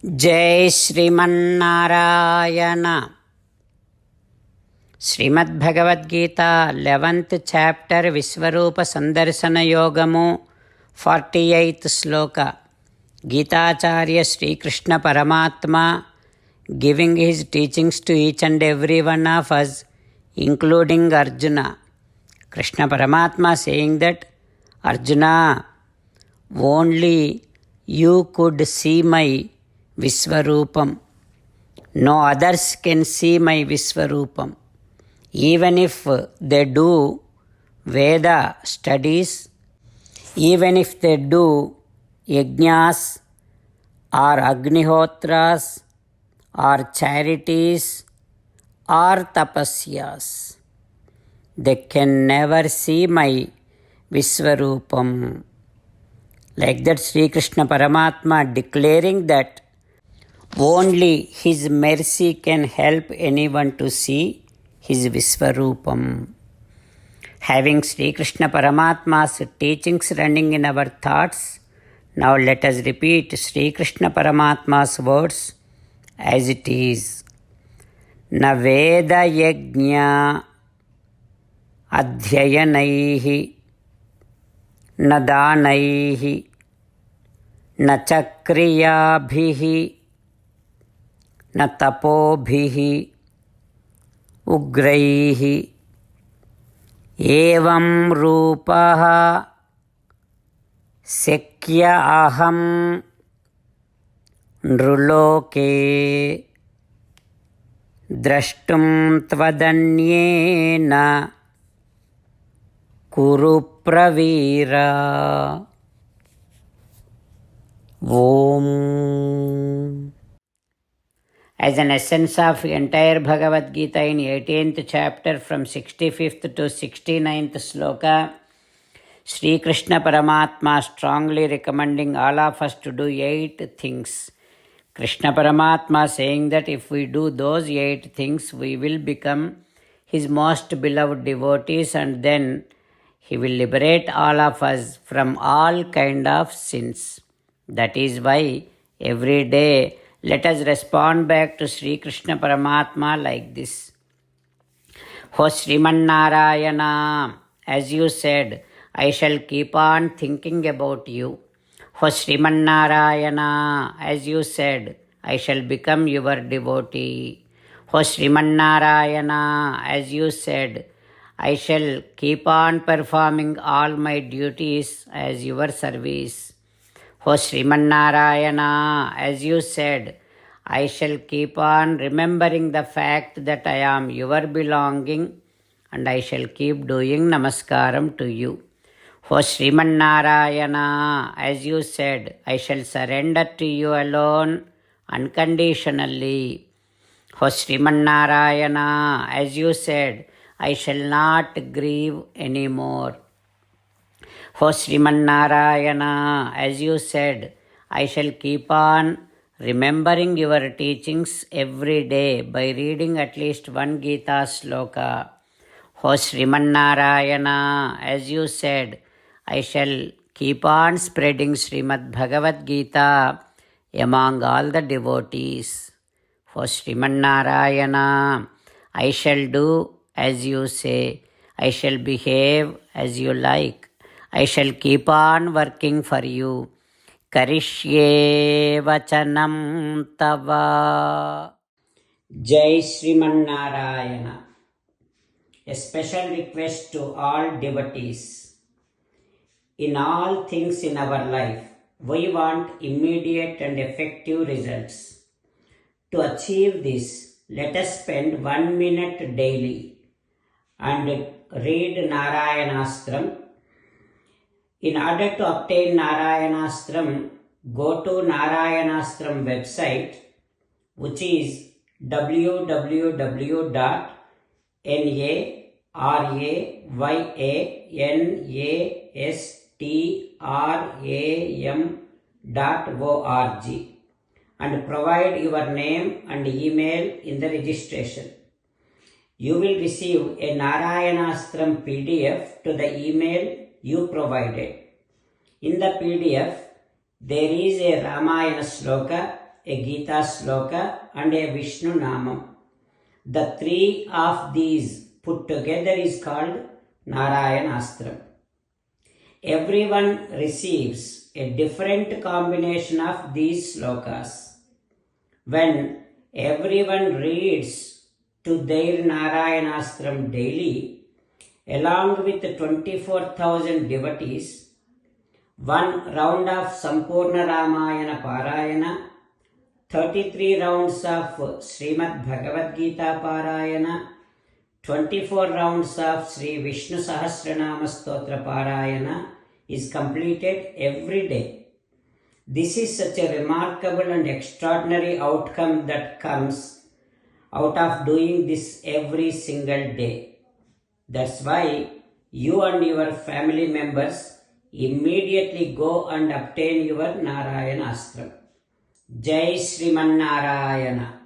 జై Srimannarayana. Srimad Bhagavad Gita 11th chapter విశ్వరూప సందర్శన యోగము 48th శ్లోక. గీతాచార్య శ్రీకృష్ణ పరమాత్మ giving his teachings to each and every one of us, including Arjuna. Krishna Paramatma saying that, Arjuna, only you could see my Visvarupam. No others can see my Visvarupam. Even if they do Veda studies, even if they do yajnas or agnihotras or charities or tapasyas, they can never see my Visvarupam. Like that, Sri Krishna Paramatma declaring that only His mercy can help anyone to see His Visvarupam. Having Sri Krishna Paramatma's teachings running in our thoughts, now let us repeat Sri Krishna Paramatma's words as it is. Na veda yajna adhyayanaihi na danaihi na chakriyabhihi न तपोभिः उग्रैः एवं रूपः शक्य अहं नृलोके द्रष्टुं त्वदन्येन कुरु प्रवीर. ओम. As an essence of entire Bhagavad Gita in 18th chapter from 65th to 69th sloka, Sri Krishna Paramatma strongly recommending all of us to do 8 things. Krishna Paramatma saying that if we do those 8 things, we will become His most beloved devotees, and then He will liberate all of us from all kind of sins. That is why every day let us respond back to Sri Krishna Paramatma like this. O Srimannarayana, as you said, I shall keep on thinking about you. O Srimannarayana, as you said, I shall become your devotee. O Srimannarayana, as you said, I shall keep on performing all my duties as your service. O Srimannarayana, as you said, I shall keep on remembering the fact that I am your belonging, and I shall keep doing namaskaram to you. O Srimannarayana, as you said, I shall surrender to you alone unconditionally. O Srimannarayana, as you said, I shall not grieve anymore. O Srimannarayana, as you said, I shall keep on remembering your teachings every day by reading at least one Gita sloka. O Srimannarayana, as you said, I shall keep on spreading Srimad Bhagavad Gita among all the devotees. O Srimannarayana, I shall do as you say. I shall behave as you like. I shall keep on working for you. Karishye vachanam tava. Jai Srimannarayana. A special request to all devotees. In all things in our life, we want immediate and effective results. To achieve this, let us spend 1 minute daily and read Narayanastram. In order to obtain Narayanastram, go to Narayanastram website, which is www.narayanastram.org, and provide your name and email in the registration. You will receive a Narayanastram PDF to the email you provided. In the PDF, there is a Ramayana sloka a Gita sloka, and a Vishnu Namam. The three of these put together is called Narayanastram. Everyone receives a different combination of these slokas. When everyone reads to their Narayanastram daily, along with 24,000 devotees, one round of Sampurna Ramayana Parayana, 33 rounds of Srimad Bhagavad Gita Parayana, 24 rounds of Sri Vishnu Sahasranama Stotra Parayana is completed every day. This is such a remarkable and extraordinary outcome that comes out of doing this every single day. That's why you and your family members immediately go and obtain your Narayana Astram. Jai Sriman Narayana.